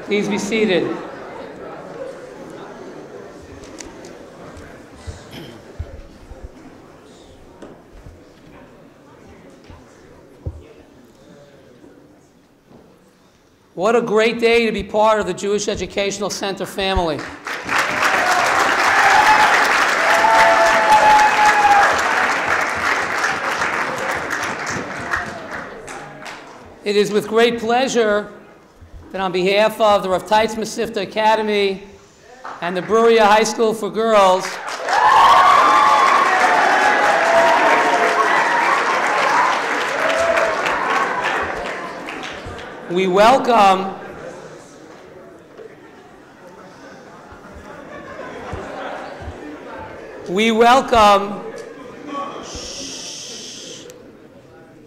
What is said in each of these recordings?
Please be seated. What a great day to be part of the Jewish Educational Center family. It is with great pleasure that on behalf of the Rav Teitz Mesivta Academy and the Bruriah High School for Girls, we welcome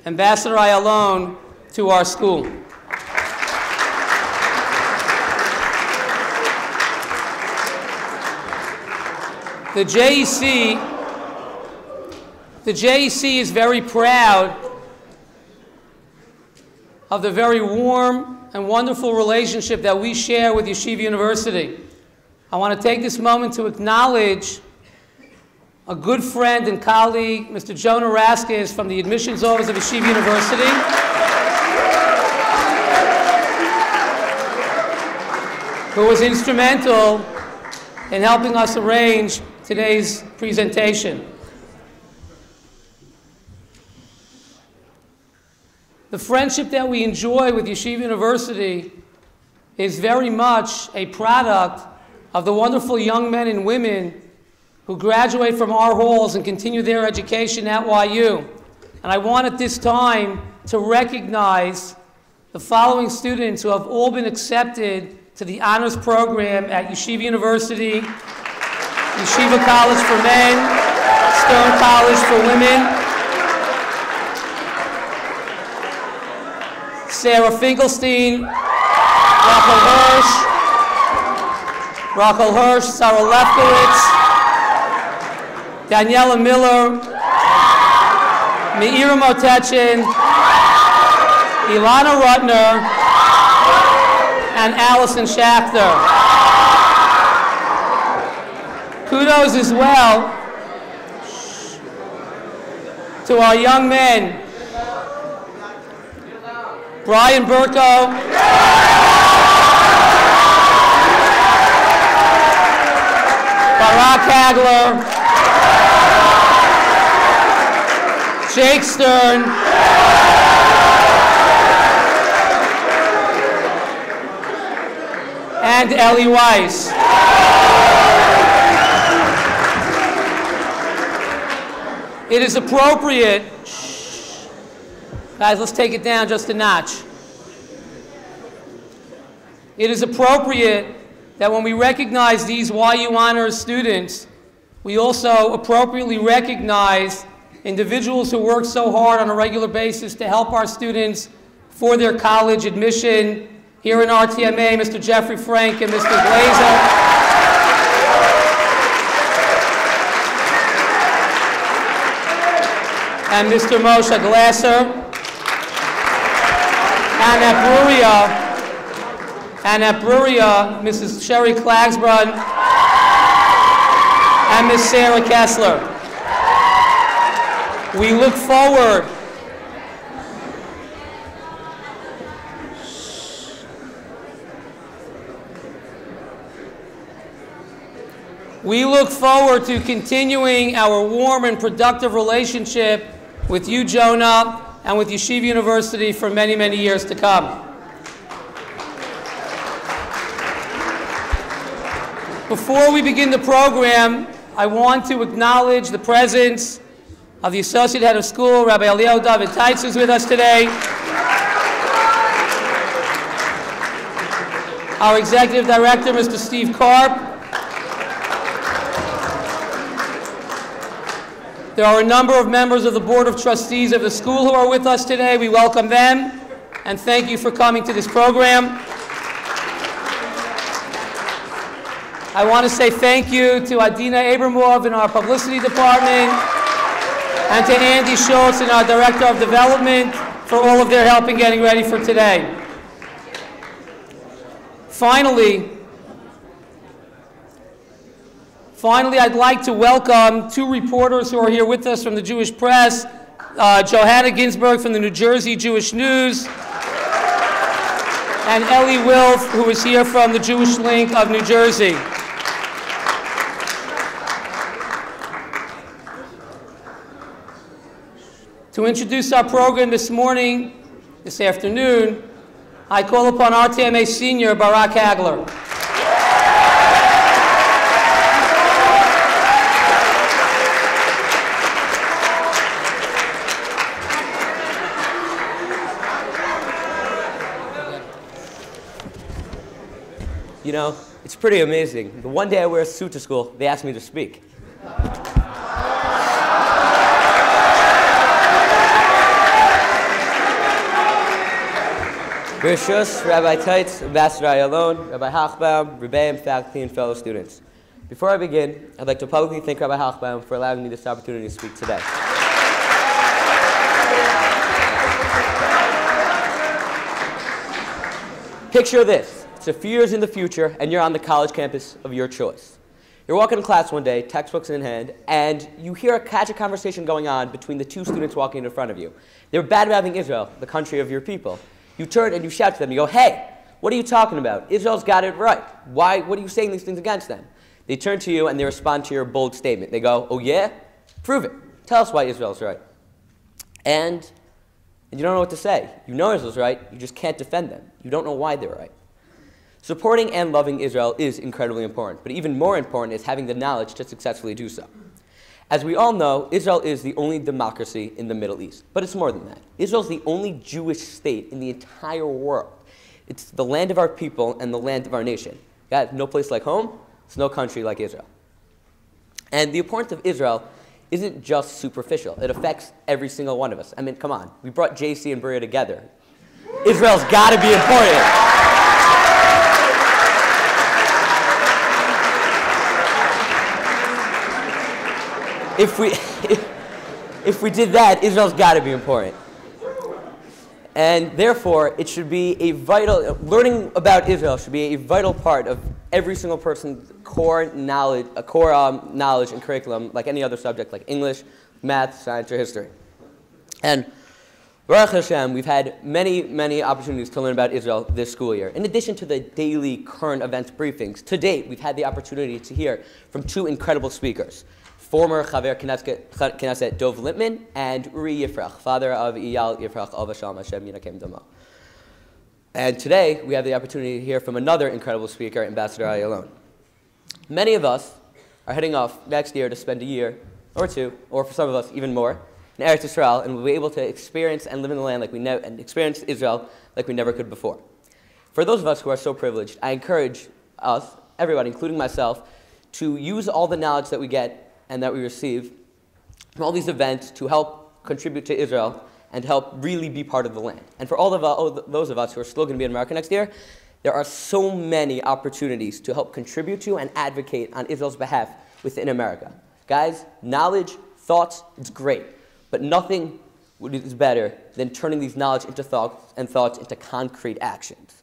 Ambassador Ayalon to our school. The JEC is very proud of the very warm and wonderful relationship that we share with Yeshiva University. I want to take this moment to acknowledge a good friend and colleague, Mr. Jonah Raskis from the Admissions Office of Yeshiva University, who was instrumental in helping us arrange today's presentation. The friendship that we enjoy with Yeshiva University is very much a product of the wonderful young men and women who graduate from our halls and continue their education at YU. And I want at this time to recognize the following students who have all been accepted to the honors program at Yeshiva University, Yeshiva College for Men, Stern College for Women. Sarah Finkelstein, Rachel Hirsch, Sarah Lefkowitz, Daniela Miller, Meira Motechin, Ilana Rutner, and Allison Schachter. Kudos as well to our young men, Brian Burko, Barak Hagler, Jake Stern, and Ellie Weiss. It is appropriate. Guys, let's take it down just a notch. It is appropriate that when we recognize these YU Honors students, we also appropriately recognize individuals who work so hard on a regular basis to help our students for their college admission. Here in RTMA, Mr. Jeffrey Frank and Mr. Glazer. And Mr. Moshe Glasser. And at Bruriah, Mrs. Sherry Klagsbrun and Ms. Sarah Kessler. We look forward to continuing our warm and productive relationship with you, Jonah, and with Yeshiva University for many, many years to come. Before we begin the program, I want to acknowledge the presence of the Associate Head of School, Rabbi Eliyahu David Teitz, who's with us today. Our Executive Director, Mr. Steve Karp. There are a number of members of the Board of Trustees of the school who are with us today. We welcome them, and thank you for coming to this program. I want to say thank you to Adina Abramov in our publicity department, and to Andy Schultz in our Director of Development for all of their help in getting ready for today. Finally, I'd like to welcome two reporters who are here with us from the Jewish press, Johanna Ginsberg from the New Jersey Jewish News, and Ellie Wilf, who is here from the Jewish Link of New Jersey. To introduce our program this afternoon, I call upon RTMA Senior Barak Hagler. You know, it's pretty amazing. The one day I wear a suit to school, they ask me to speak. Bereshus, Rabbi Teitz, Ambassador Ayalon, Rabbi Hagler, Rebbeim, faculty, and fellow students. Before I begin, I'd like to publicly thank Rabbi Hagler for allowing me this opportunity to speak today. Picture this. It's a few years in the future, and you're on the college campus of your choice. You're walking to class one day, textbooks in hand, and you catch a conversation going on between the two students walking in front of you. They were bad-mouthing Israel, the country of your people. You turn and you shout to them. You go, "Hey, what are you talking about? Israel's got it right. Why? What are you saying these things against them?" They turn to you and they respond to your bold statement. They go, "Oh yeah? Prove it. Tell us why Israel's right." And you don't know what to say. You know Israel's right. You just can't defend them. You don't know why they're right. Supporting and loving Israel is incredibly important, but even more important is having the knowledge to successfully do so. As we all know, Israel is the only democracy in the Middle East. But it's more than that. Israel is the only Jewish state in the entire world. It's the land of our people and the land of our nation. God, no place like home, there's no country like Israel. And the importance of Israel isn't just superficial. It affects every single one of us. I mean, come on. We brought JEC and Bruriah together. Israel's got to be important. If we did that, Israel's got to be important. And therefore, it should be learning about Israel should be a vital part of every single person's core knowledge and curriculum, like any other subject, like English, math, science, or history. And Baruch Hashem, we've had many, many opportunities to learn about Israel this school year. In addition to the daily current events briefings, to date, we've had the opportunity to hear from two incredible speakers. Former Chaver Knesset Dov Lippman and Uri Yifrach, father of Eyal Yifrach Ava Shalom Hashem Yinakem Damo. And today, we have the opportunity to hear from another incredible speaker, Ambassador Ayalon. Many of us are heading off next year to spend a year or two, or for some of us even more, in Eretz Yisrael, and we'll be able to experience and live in the land and experience Israel like we never could before. For those of us who are so privileged, I encourage us, everyone, including myself, to use all the knowledge that we get and that we receive from all these events to help contribute to Israel and help really be part of the land. And for all of those of us who are still going to be in America next year, there are so many opportunities to help contribute to and advocate on Israel's behalf within America. Guys, knowledge, thoughts, it's great, but nothing is better than turning these knowledge into thoughts and thoughts into concrete actions.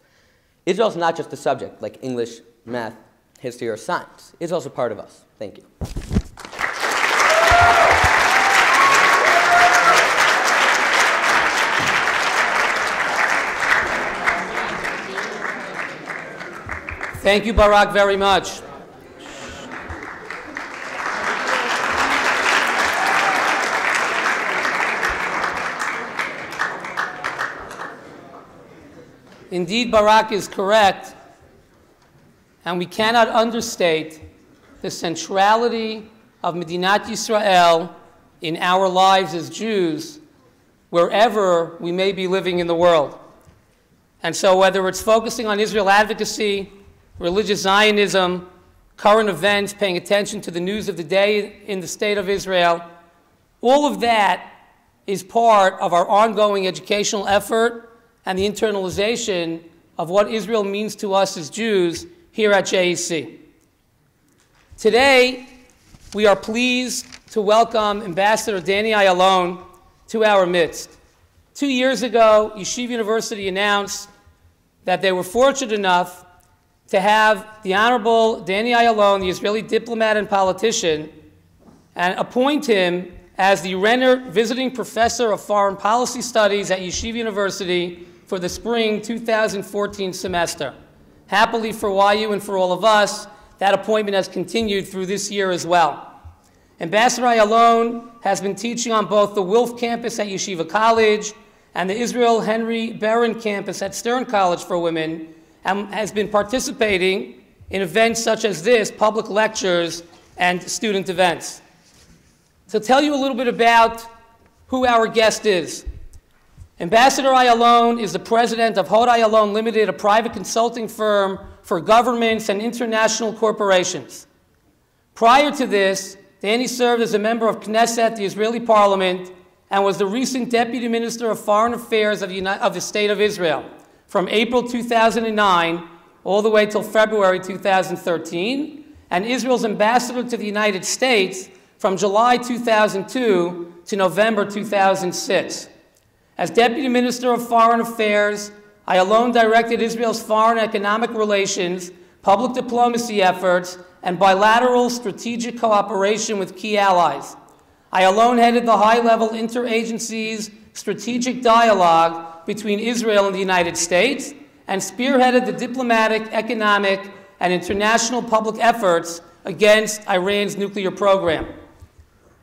Israel's not just a subject like English, math, history, or science. Israel's a part of us. Thank you. Thank you, Barak, very much. Indeed, Barak is correct, and we cannot understate the centrality of Medinat Yisrael in our lives as Jews, wherever we may be living in the world. And so whether it's focusing on Israel advocacy, religious Zionism, current events, paying attention to the news of the day in the state of Israel, all of that is part of our ongoing educational effort and the internalization of what Israel means to us as Jews here at JEC. Today, we are pleased to welcome Ambassador Danny Ayalon to our midst. 2 years ago, Yeshiva University announced that they were fortunate enough to have the Honorable Danny Ayalon, the Israeli diplomat and politician, and appoint him as the Renner Visiting Professor of Foreign Policy Studies at Yeshiva University for the spring 2014 semester. Happily for YU and for all of us, that appointment has continued through this year as well. Ambassador Ayalon has been teaching on both the Wilf campus at Yeshiva College and the Israel Henry Barron campus at Stern College for Women, and has been participating in events such as this, public lectures and student events. To tell you a little bit about who our guest is. Ambassador Ayalon is the president of Hod Ayalon Limited, a private consulting firm for governments and international corporations. Prior to this, Danny served as a member of Knesset, the Israeli parliament, and was the recent Deputy Minister of Foreign Affairs of the State of Israel from April 2009 all the way till February 2013, and Israel's ambassador to the United States from July 2002 to November 2006. As Deputy Minister of Foreign Affairs, Ayalon directed Israel's foreign economic relations, public diplomacy efforts, and bilateral strategic cooperation with key allies. Ayalon headed the high-level interagencies strategic dialogue between Israel and the United States and spearheaded the diplomatic, economic, and international public efforts against Iran's nuclear program.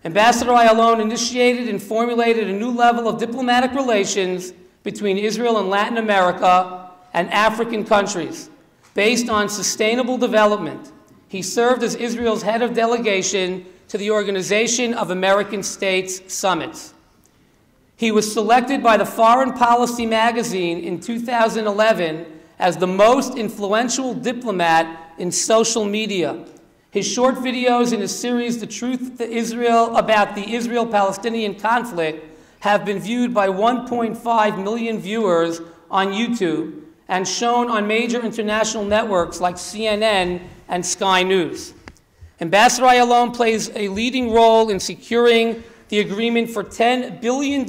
Ambassador Ayalon initiated and formulated a new level of diplomatic relations between Israel and Latin America and African countries based on sustainable development. He served as Israel's head of delegation to the Organization of American States Summits. He was selected by the Foreign Policy magazine in 2011 as the most influential diplomat in social media. His short videos in his series, The Truth to Israel, about the Israel-Palestinian conflict, have been viewed by 1.5 million viewers on YouTube and shown on major international networks like CNN and Sky News. Ambassador Ayalon plays a leading role in securing the agreement for $10 billion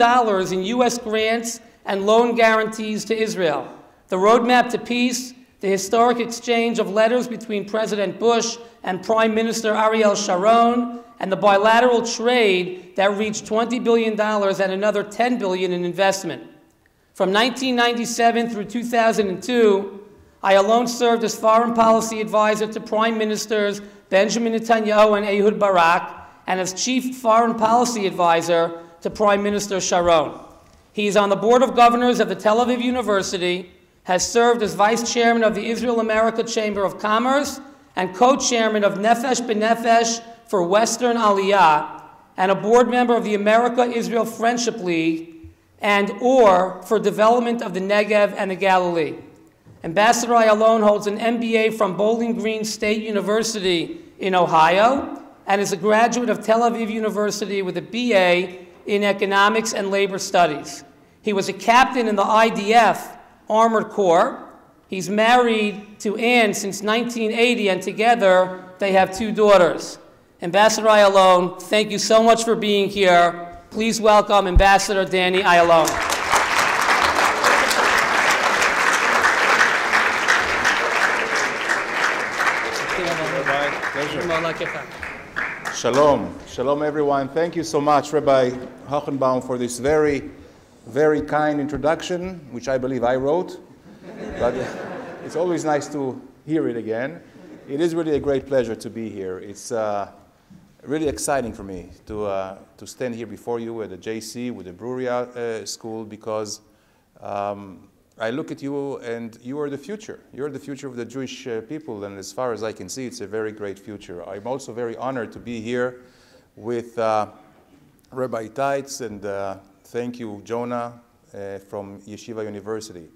in U.S. grants and loan guarantees to Israel, the roadmap to peace, the historic exchange of letters between President Bush and Prime Minister Ariel Sharon, and the bilateral trade that reached $20 billion and another $10 billion in investment. From 1997 through 2002, Ayalon served as foreign policy advisor to Prime Ministers Benjamin Netanyahu and Ehud Barak, and as chief foreign policy advisor to Prime Minister Sharon. He is on the board of governors of the Tel Aviv University, has served as vice chairman of the Israel-America Chamber of Commerce, and co-chairman of Nefesh B'Nefesh for Western Aliyah, and a board member of the America-Israel Friendship League, and/or for development of the Negev and the Galilee. Ambassador Ayalon holds an MBA from Bowling Green State University in Ohio, and is a graduate of Tel Aviv University with a BA in Economics and Labor Studies. He was a captain in the IDF Armored Corps. He's married to Anne since 1980, and together they have 2 daughters. Ambassador Ayalon, thank you so much for being here. Please welcome Ambassador Danny Ayalon. Shalom. Shalom, everyone. Thank you so much, Rabbi Hochenbaum, for this very, very kind introduction, which I believe I wrote. But it's always nice to hear it again. It is really a great pleasure to be here. It's really exciting for me to stand here before you at the JEC with the Bruriah school, because I look at you and you are the future. You're the future of the Jewish people, and as far as I can see, it's a very great future. I'm also very honored to be here with Rabbi Teitz, and thank you, Jonah, from Yeshiva University.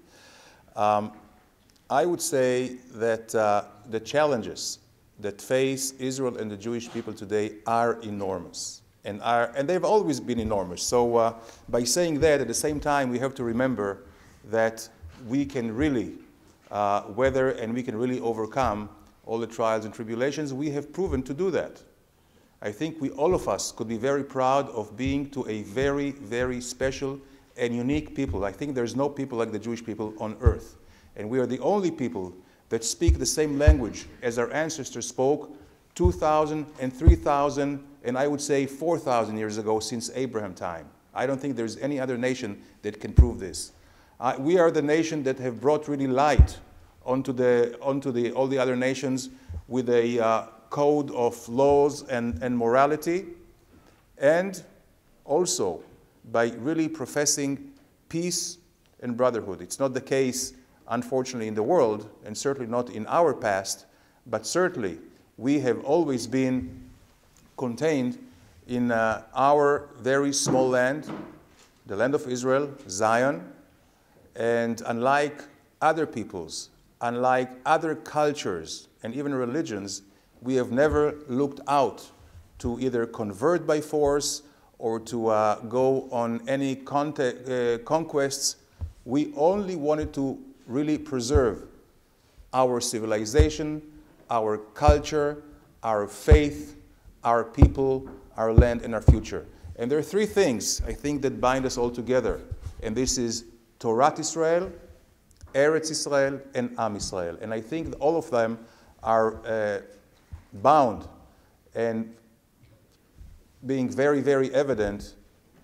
I would say that the challenges that face Israel and the Jewish people today are enormous, and they've always been enormous. So by saying that, at the same time, we have to remember that we can really weather and we can really overcome all the trials and tribulations. We have proven to do that. I think all of us could be very proud of being to a very, very special and unique people. I think there's no people like the Jewish people on earth. And we are the only people that speak the same language as our ancestors spoke 2,000 and 3,000 and I would say 4,000 years ago since Abraham time. I don't think there's any other nation that can prove this. We are the nation that have brought really light onto all the other nations with a code of laws and morality, and also by really professing peace and brotherhood. It's not the case, unfortunately, in the world, and certainly not in our past, but certainly we have always been contained in our very small land, the land of Israel, Zion, and unlike other peoples, unlike other cultures and even religions, we have never looked out to either convert by force or to go on any conquests. We only wanted to really preserve our civilization, our culture, our faith, our people, our land, and our future. And there are three things, I think, that bind us all together. And this is Torat Israel, Eretz Israel, and Am Israel. And I think that all of them are bound and being very, very evident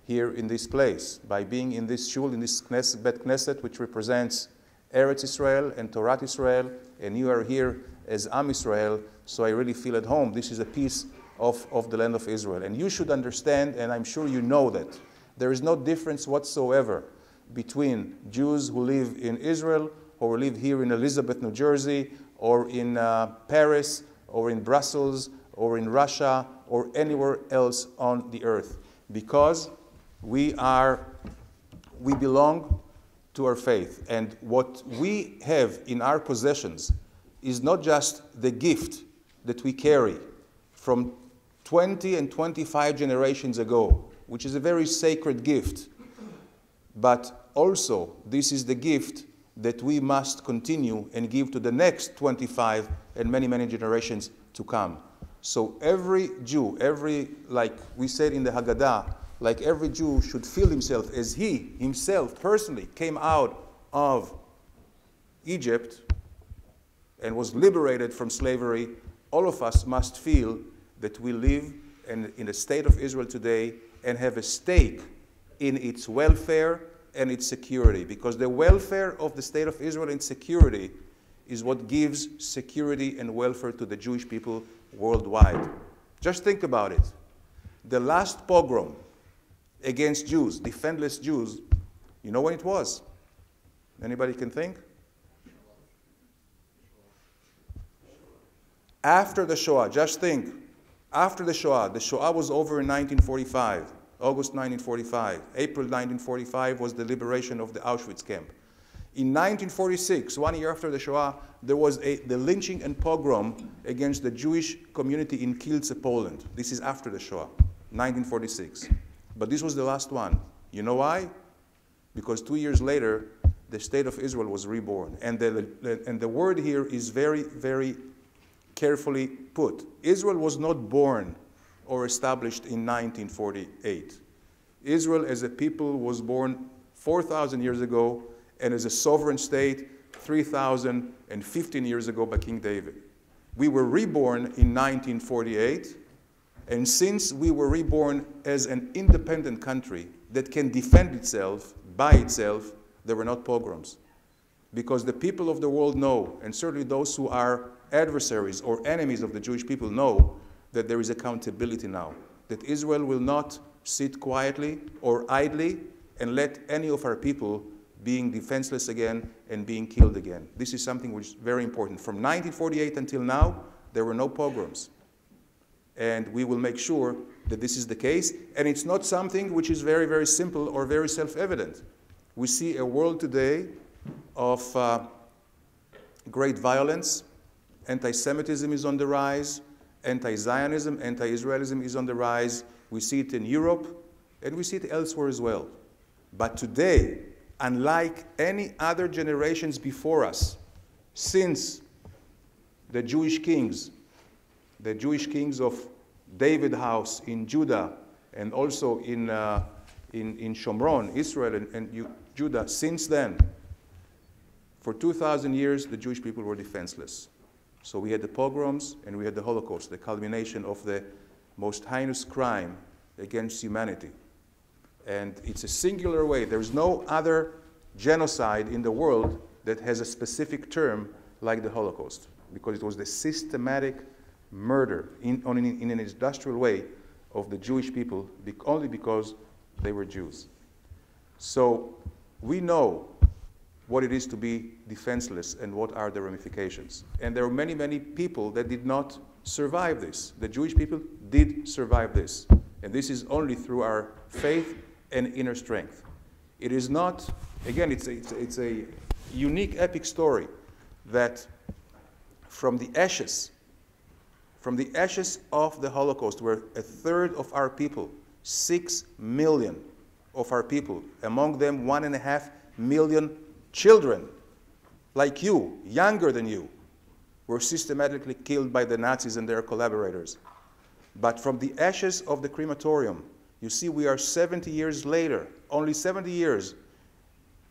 here in this place, by being in this shul, in this Bet Knesset, which represents Eretz Israel and Torat Israel, and you are here as Am Israel, so I really feel at home. This is a piece of the land of Israel. And you should understand, and I'm sure you know that, there is no difference whatsoever between Jews who live in Israel or live here in Elizabeth, New Jersey, or in Paris, or in Brussels, or in Russia, or anywhere else on the earth, because we belong to our faith. And what we have in our possessions is not just the gift that we carry from 20 and 25 generations ago, which is a very sacred gift, but also this is the gift that we must continue and give to the next 25 and many, many generations to come. So every Jew, like we said in the Haggadah, like every Jew should feel himself as he himself personally came out of Egypt and was liberated from slavery. All of us must feel that we live in the state of Israel today and have a stake in its welfare and its security, because the welfare of the state of Israel and security is what gives security and welfare to the Jewish people worldwide. Just think about it. The last pogrom against Jews, defenseless Jews, you know when it was? Anybody can think? After the Shoah, just think. After the Shoah was over in 1945, August 1945. April 1945 was the liberation of the Auschwitz camp. In 1946, 1 year after the Shoah, there was the lynching and pogrom against the Jewish community in Kielce, Poland. This is after the Shoah, 1946. But this was the last one. You know why? Because 2 years later, the state of Israel was reborn. And the word here is very, very carefully put. Israel was not born or established in 1948. Israel as a people was born 4,000 years ago, and as a sovereign state 3,015 years ago by King David. We were reborn in 1948, and since we were reborn as an independent country that can defend itself by itself, there were not pogroms. Because the people of the world know, and certainly those who are adversaries or enemies of the Jewish people know, that there is accountability now, that Israel will not sit quietly or idly and let any of our people being defenseless again and being killed again. This is something which is very important. From 1948 until now, there were no pogroms. And we will make sure that this is the case. And it's not something which is very, very simple or very self-evident. We see a world today of great violence. Anti-Semitism is on the rise. Anti-Zionism, anti-Israelism is on the rise. We see it in Europe, and we see it elsewhere as well. But today, unlike any other generations before us, since the Jewish kings of David house in Judah, and also in Shomron, Israel and Judah, since then, For 2,000 years, the Jewish people were defenseless. So we had the pogroms and we had the Holocaust, the culmination of the most heinous crime against humanity. And it's a singular way. There's no other genocide in the world that has a specific term like the Holocaust, because it was the systematic murder in an industrial way of the Jewish people only because they were Jews. So we know what it is to be defenseless and what are the ramifications. And there are many, many people that did not survive this. The Jewish people did survive this. And this is only through our faith and inner strength. It is not, again, it's a unique epic story that from the ashes of the Holocaust, where a third of our people, 6 million of our people, among them 1.5 million children, like you, younger than you, were systematically killed by the Nazis and their collaborators. But from the ashes of the crematorium, you see we are 70 years later, only 70 years,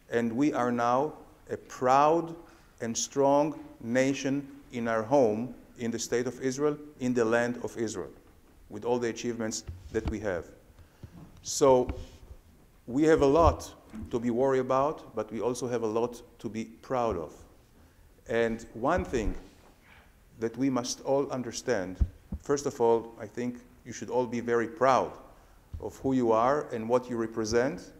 and we are now a proud and strong nation in our home, in the state of Israel, in the land of Israel, with all the achievements that we have. So we have a lot to be worried about, but we also have a lot to be proud of. And one thing that we must all understand, first of all, I think you should all be very proud of who you are and what you represent.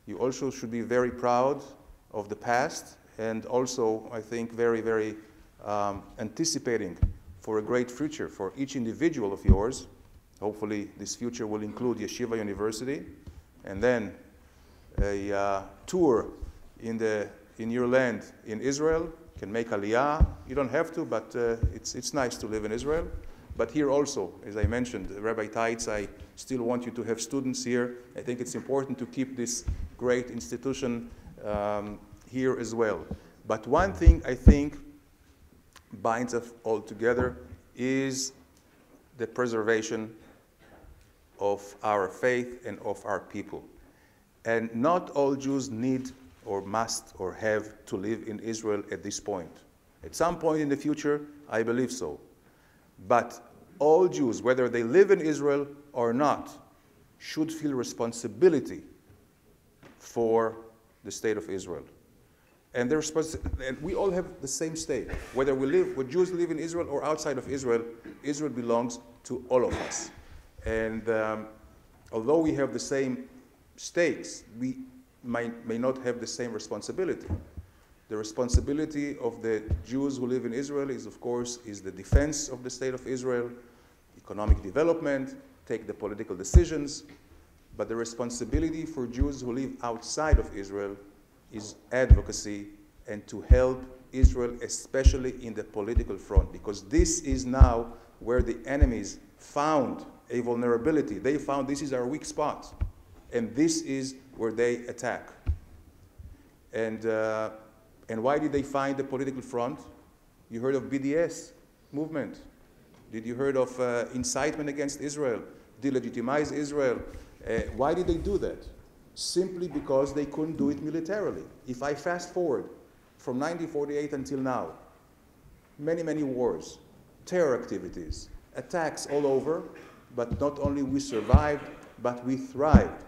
You also should be very proud of the past, and also, I think, very, very anticipating for a great future for each individual of yours. Hopefully, this future will include Yeshiva University, and then a tour in your land in Israel. You can make Aliyah. You don't have to, but it's nice to live in Israel. But here also, as I mentioned, Rabbi Taitz, I still want you to have students here. I think it's important to keep this great institution here as well. But one thing I think binds us all together is the preservation of our faith and of our people. And not all Jews need or must or have to live in Israel at this point. At some point in the future, I believe so. But all Jews, whether they live in Israel or not, should feel responsibility for the state of Israel. And we all have the same stake. Whether Jews live in Israel or outside of Israel, Israel belongs to all of us. And although we have the same stakes, we may not have the same responsibility. The responsibility of the Jews who live in Israel is, of course, the defense of the state of Israel, economic development, take the political decisions. But the responsibility for Jews who live outside of Israel is advocacy and to help Israel, especially in the political front, because this is now where the enemies found a vulnerability. They found this is our weak spot, and this is where they attack. And why did they find the political front? You heard of BDS movement. Did you heard of incitement against Israel, delegitimize Israel? Why did they do that? Simply because they couldn't do it militarily. If I fast forward from 1948 until now, many, many wars, terror activities, attacks all over, but not only we survived, but we thrived.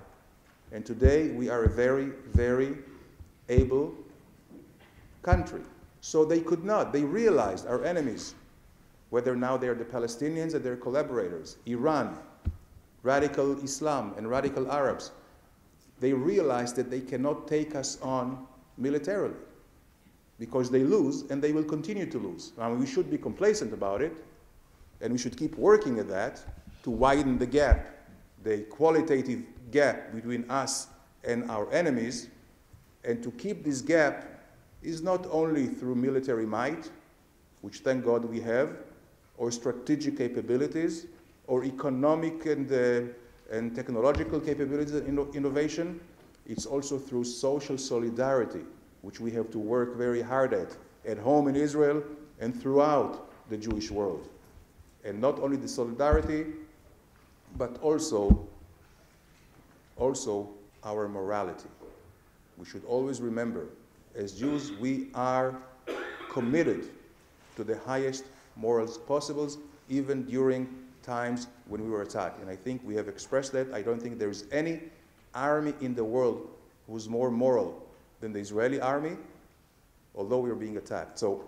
And today we are a very, very able country. So they could not. They realized, our enemies, whether now they are the Palestinians or their collaborators, Iran, radical Islam and radical Arabs, they realized that they cannot take us on militarily because they lose and they will continue to lose. I mean, we should be complacent about it, and we should keep working at that to widen the gap, the qualitative gap between us and our enemies. And to keep this gap is not only through military might, which thank God we have, or strategic capabilities, or economic and technological capabilities and innovation. It's also through social solidarity, which we have to work very hard at home in Israel and throughout the Jewish world. And not only the solidarity, but also our morality. We should always remember as Jews, we are committed to the highest morals possible, even during times when we were attacked. And I think we have expressed that. I don't think there is any army in the world who's more moral than the Israeli army, although we are being attacked. So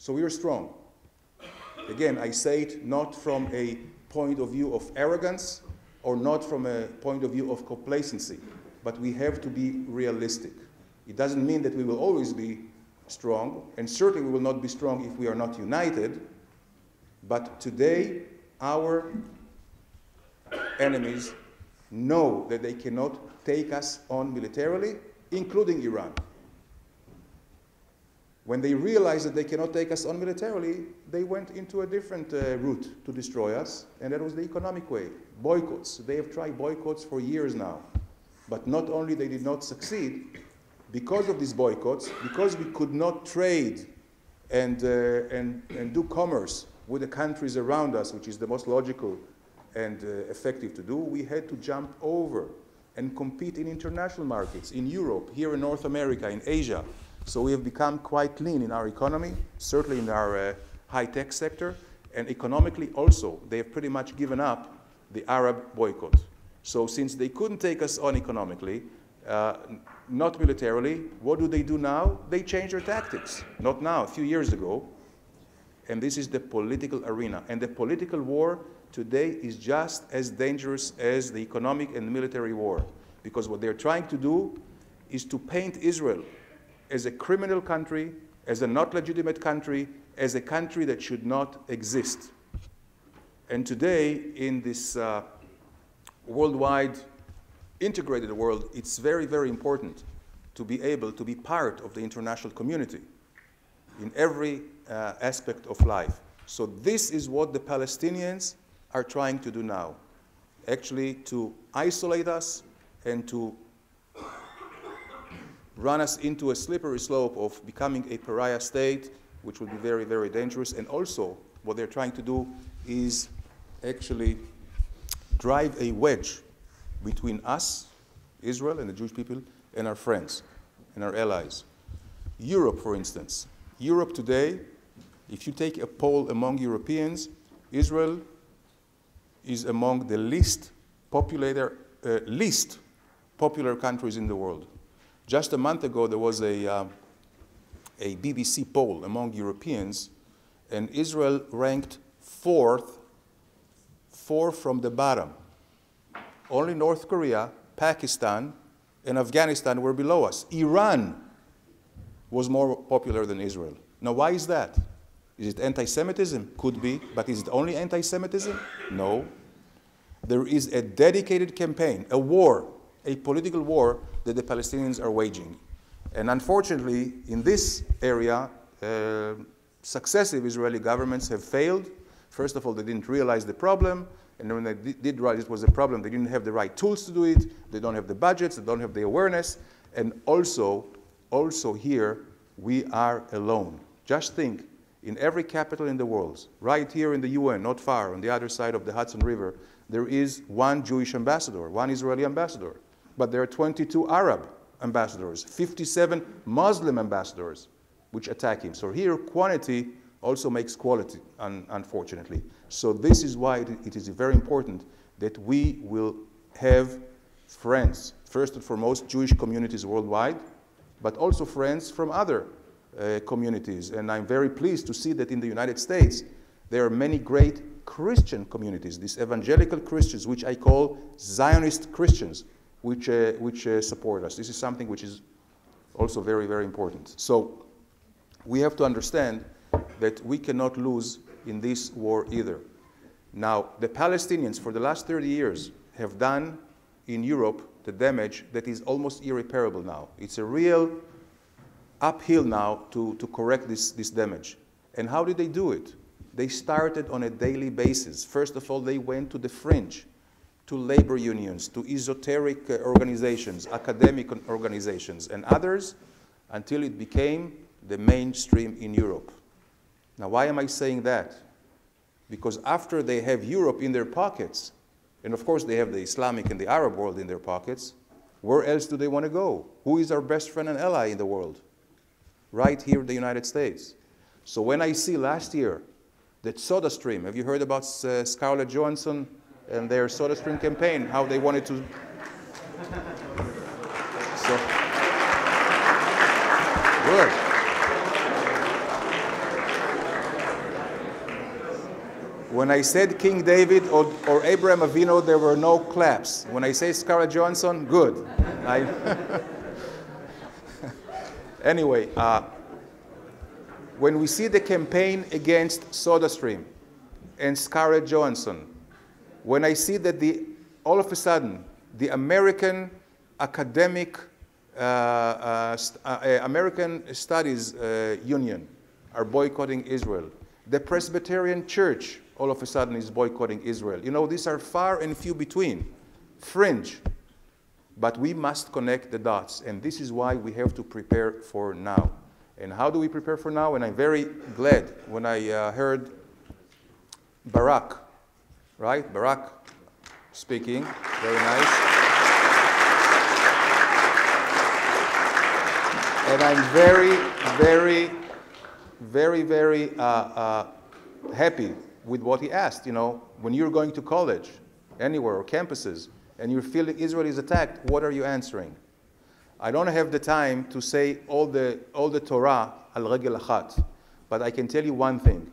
we are strong. Again, I say it not from a point of view of arrogance or not from a point of view of complacency, but we have to be realistic. It doesn't mean that we will always be strong, and certainly we will not be strong if we are not united. But today, our enemies know that they cannot take us on militarily, including Iran. When they realized that they cannot take us on militarily, they went into a different route to destroy us, and that was the economic way. Boycotts. They have tried boycotts for years now. But not only they did not succeed, because of these boycotts, because we could not trade and do commerce with the countries around us, which is the most logical and effective to do, we had to jump over and compete in international markets, in Europe, here in North America, in Asia. So we have become quite lean in our economy, certainly in our high-tech sector, and economically also, they have pretty much given up the Arab boycott. So since they couldn't take us on economically, not militarily, what do now? They change their tactics. Not now, a few years ago. And this is the political arena. And the political war today is just as dangerous as the economic and military war. Because what they're trying to do is to paint Israel as a criminal country, as a not legitimate country, as a country that should not exist. And today, in this worldwide integrated world, it's very, very important to be able to be part of the international community in every aspect of life. So this is what the Palestinians are trying to do now, actually to isolate us and to run us into a slippery slope of becoming a pariah state, which would be very, very dangerous. And also, what they're trying to do is actually drive a wedge between us, Israel and the Jewish people, and our friends and our allies. Europe, for instance. Europe today, if you take a poll among Europeans, Israel is among the least popular countries in the world. Just a month ago, there was a BBC poll among Europeans, and Israel ranked fourth from the bottom. Only North Korea, Pakistan, and Afghanistan were below us. Iran was more popular than Israel. Now, why is that? Is it anti-Semitism? Could be, but is it only anti-Semitism? No. There is a dedicated campaign, a war, a political war that the Palestinians are waging. And unfortunately, in this area, successive Israeli governments have failed. First of all, they didn't realize the problem. And when they did realize it was a problem, they didn't have the right tools to do it. They don't have the budgets. They don't have the awareness. And also here, we are alone. Just think, in every capital in the world, right here in the UN, not far, on the other side of the Hudson River, there is one Jewish ambassador, one Israeli ambassador. But there are 22 Arab ambassadors, 57 Muslim ambassadors, which attack him. So here, quantity also makes quality, unfortunately. So this is why it is very important that we will have friends, first and foremost, Jewish communities worldwide, but also friends from other communities. And I'm very pleased to see that in the United States, there are many great Christian communities, these evangelical Christians, which I call Zionist Christians, which support us. This is something which is also very, very important. So we have to understand that we cannot lose in this war either. Now, the Palestinians, for the last 30 years, have done in Europe the damage that is almost irreparable now. It's a real uphill now to correct this damage. And how did they do it? They started on a daily basis. First of all, they went to the fringe, to labor unions, to esoteric organizations, academic organizations, and others, until it became the mainstream in Europe. Now, why am I saying that? Because after they have Europe in their pockets, and of course they have the Islamic and the Arab world in their pockets, Where else do they want to go? Who is our best friend and ally in the world? Right here in the United States. So when I see last year that SodaStream, have you heard about Scarlett Johansson and their SodaStream campaign, how they wanted to... So, good. When I said King David or Abraham Avinu, there were no claps. When I say Scarlett Johansson, good. Anyway, when we see the campaign against SodaStream and Scarlett Johansson, when I see that all of a sudden the American Academic American Studies Union are boycotting Israel, the Presbyterian Church all of a sudden is boycotting Israel. You know, these are far and few between, fringe. But we must connect the dots, and this is why we have to prepare for now. And how do we prepare for now? And I'm very glad when I heard Barak, right? Barak speaking, very nice. And I'm very happy with what he asked. You know, when you're going to college, anywhere, or campuses, and you feel that Israel is attacked, what are you answering? I don't have the time to say all the Torah al regel achat, but I can tell you one thing.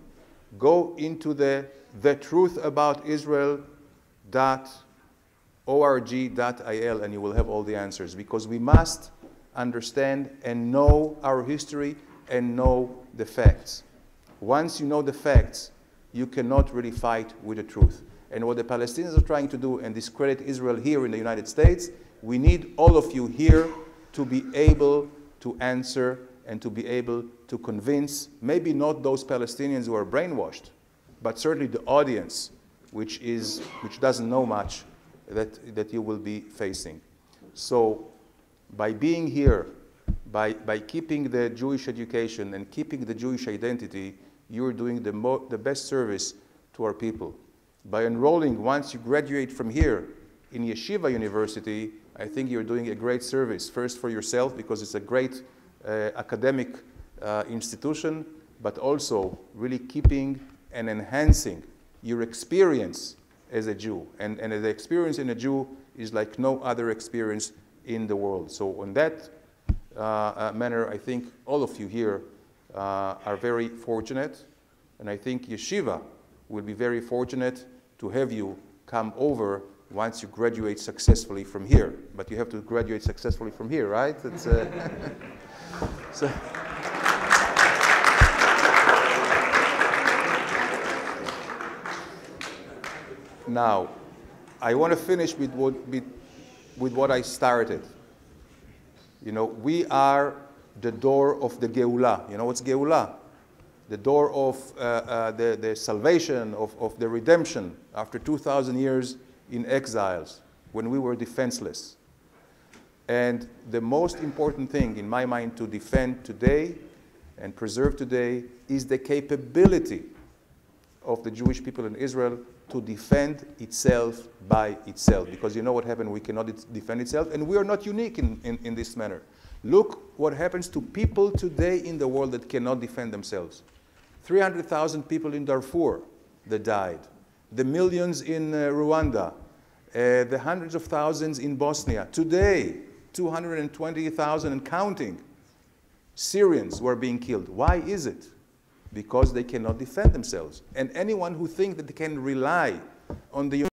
Go into the truthabout.israel.org.il and you will have all the answers, because we must understand and know our history and know the facts. Once you know the facts, you cannot really fight with the truth. And what the Palestinians are trying to do and discredit Israel here in the United States, we need all of you here to be able to answer and to be able to convince, maybe not those Palestinians who are brainwashed, but certainly the audience, which doesn't know much, that you will be facing. So by being here, by keeping the Jewish education and keeping the Jewish identity, you're doing the best service to our people. By enrolling, once you graduate from here in Yeshiva University, I think you're doing a great service, first for yourself, because it's a great academic institution, but also really keeping and enhancing your experience as a Jew. And the experience in a Jew is like no other experience in the world. So in that manner, I think all of you here are very fortunate, and I think Yeshiva will be very fortunate to have you come over once you graduate successfully from here. But you have to graduate successfully from here, right? It's, so. Now, I want to finish with what I started. You know, we are the door of the Geulah. You know what's Geulah? The door of the salvation, of the redemption after 2,000 years in exiles, when we were defenseless. And the most important thing in my mind to defend today and preserve today is the capability of the Jewish people in Israel to defend itself by itself. Because you know what happened, we cannot defend itself, and we are not unique in this manner. Look what happens to people today in the world that cannot defend themselves. 300,000 people in Darfur that died. The millions in Rwanda. The hundreds of thousands in Bosnia. Today, 220,000 and counting Syrians were being killed. Why is it? Because they cannot defend themselves. And anyone who thinks that they can rely on the